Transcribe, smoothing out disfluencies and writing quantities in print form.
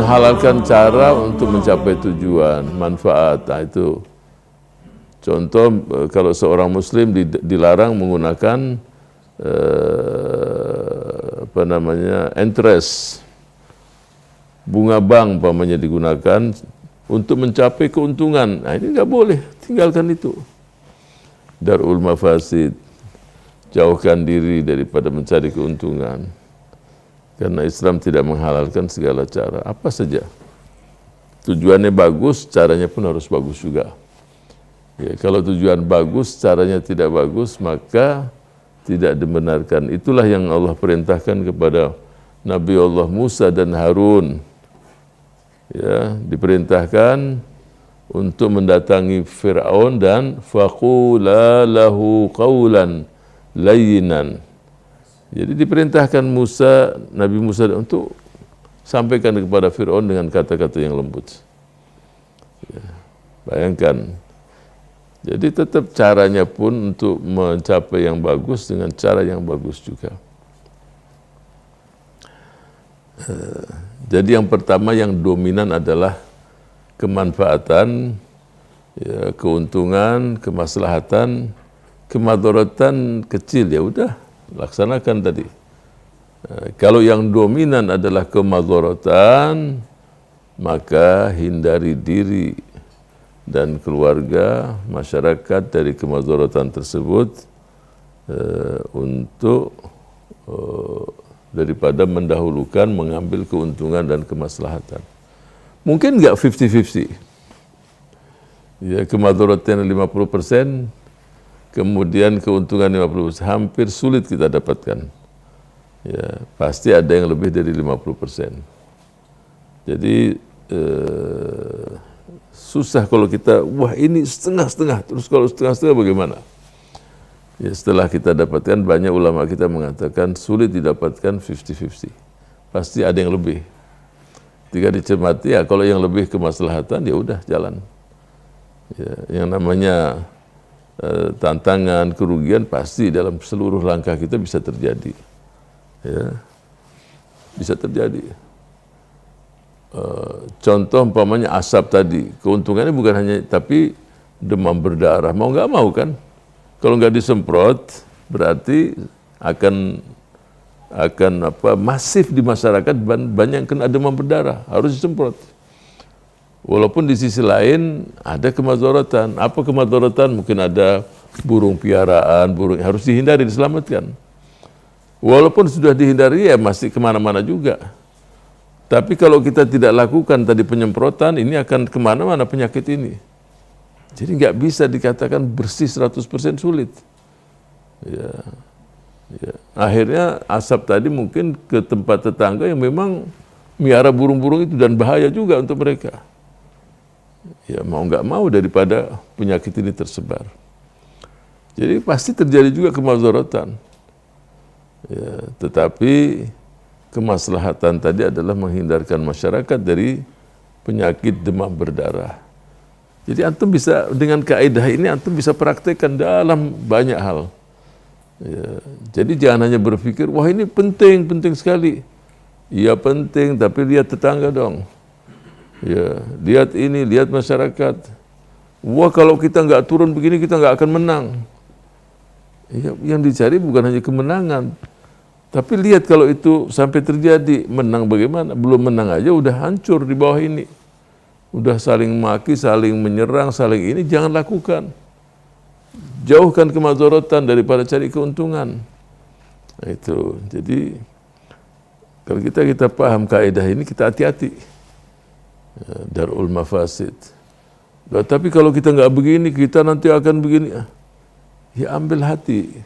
menghalalkan cara untuk mencapai tujuan, manfaat. Nah, itu contoh kalau seorang muslim dilarang menggunakan interest, bunga bank umpamanya digunakan untuk mencapai keuntungan. Nah, ini nggak boleh, tinggalkan itu. Darul mafasid, jauhkan diri daripada mencari keuntungan. Karena Islam tidak menghalalkan segala cara, apa saja. Tujuannya bagus, caranya pun harus bagus juga. Ya, kalau tujuan bagus, caranya tidak bagus, maka tidak dibenarkan. Itulah yang Allah perintahkan kepada Nabi Allah Musa dan Harun. Ya, diperintahkan untuk mendatangi Fir'aun dan faqula lahu qawlan layyinan. Jadi diperintahkan Nabi Musa untuk sampaikan kepada Fir'aun dengan kata-kata yang lembut. Ya, bayangkan. Jadi tetap caranya pun untuk mencapai yang bagus dengan cara yang bagus juga. Jadi yang pertama yang dominan adalah kemanfaatan, ya, keuntungan, kemaslahatan, kemadaratan kecil, ya udah laksanakan tadi. Kalau yang dominan adalah kemadaratan, maka hindari diri dan keluarga, masyarakat dari kemadaratan tersebut untuk daripada mendahulukan mengambil keuntungan dan kemaslahatan. Mungkin enggak 50-50. Ya, kemadaratan 50%, kemudian keuntungan 50%, hampir sulit kita dapatkan. Ya, pasti ada yang lebih dari 50%. Jadi susah kalau kita, wah ini setengah-setengah, terus kalau setengah-setengah bagaimana? Ya, setelah kita dapatkan, banyak ulama kita mengatakan sulit didapatkan 50-50. Pasti ada yang lebih. Jika dicermati, ya kalau yang lebih kemaslahatan, ya udah jalan. Ya, yang namanya tantangan, kerugian pasti dalam seluruh langkah kita bisa terjadi. Ya, bisa terjadi. Contoh umpamanya asap tadi, keuntungannya bukan hanya tapi demam berdarah, mau nggak mau kan? Kalau nggak disemprot, berarti akan masif di masyarakat banyak yang kena demam berdarah, harus disemprot. Walaupun di sisi lain ada kemadaratan. Apa kemadaratan? Mungkin ada burung piaraan, burung harus dihindari, diselamatkan. Walaupun sudah dihindari, ya masih kemana-mana juga. Tapi kalau kita tidak lakukan tadi penyemprotan, ini akan kemana-mana penyakit ini. Jadi nggak bisa dikatakan bersih 100% sulit. Ya. Akhirnya asap tadi mungkin ke tempat tetangga yang memang miara burung-burung itu dan bahaya juga untuk mereka. Ya mau nggak mau daripada penyakit ini tersebar. Jadi pasti terjadi juga kemadaratan. Ya, tetapi kemaslahatan tadi adalah menghindarkan masyarakat dari penyakit demam berdarah. Jadi antum bisa dengan kaidah ini antum bisa praktekkan dalam banyak hal. Ya, jadi jangan hanya berpikir wah ini penting sekali. Iya penting, tapi lihat tetangga dong. Ya, lihat ini, lihat masyarakat. Wah kalau kita nggak turun begini kita nggak akan menang. Ya, yang dicari bukan hanya kemenangan, tapi lihat kalau itu sampai terjadi, menang bagaimana? Belum menang aja udah hancur di bawah ini. Udah saling maki, saling menyerang, saling ini, jangan lakukan. Jauhkan kemadaratan daripada cari keuntungan. Nah, itu. Jadi kalau kita paham kaidah ini, kita hati-hati. Darul mafasid. Tapi kalau kita nggak begini, kita nanti akan begini. Ya ambil hati.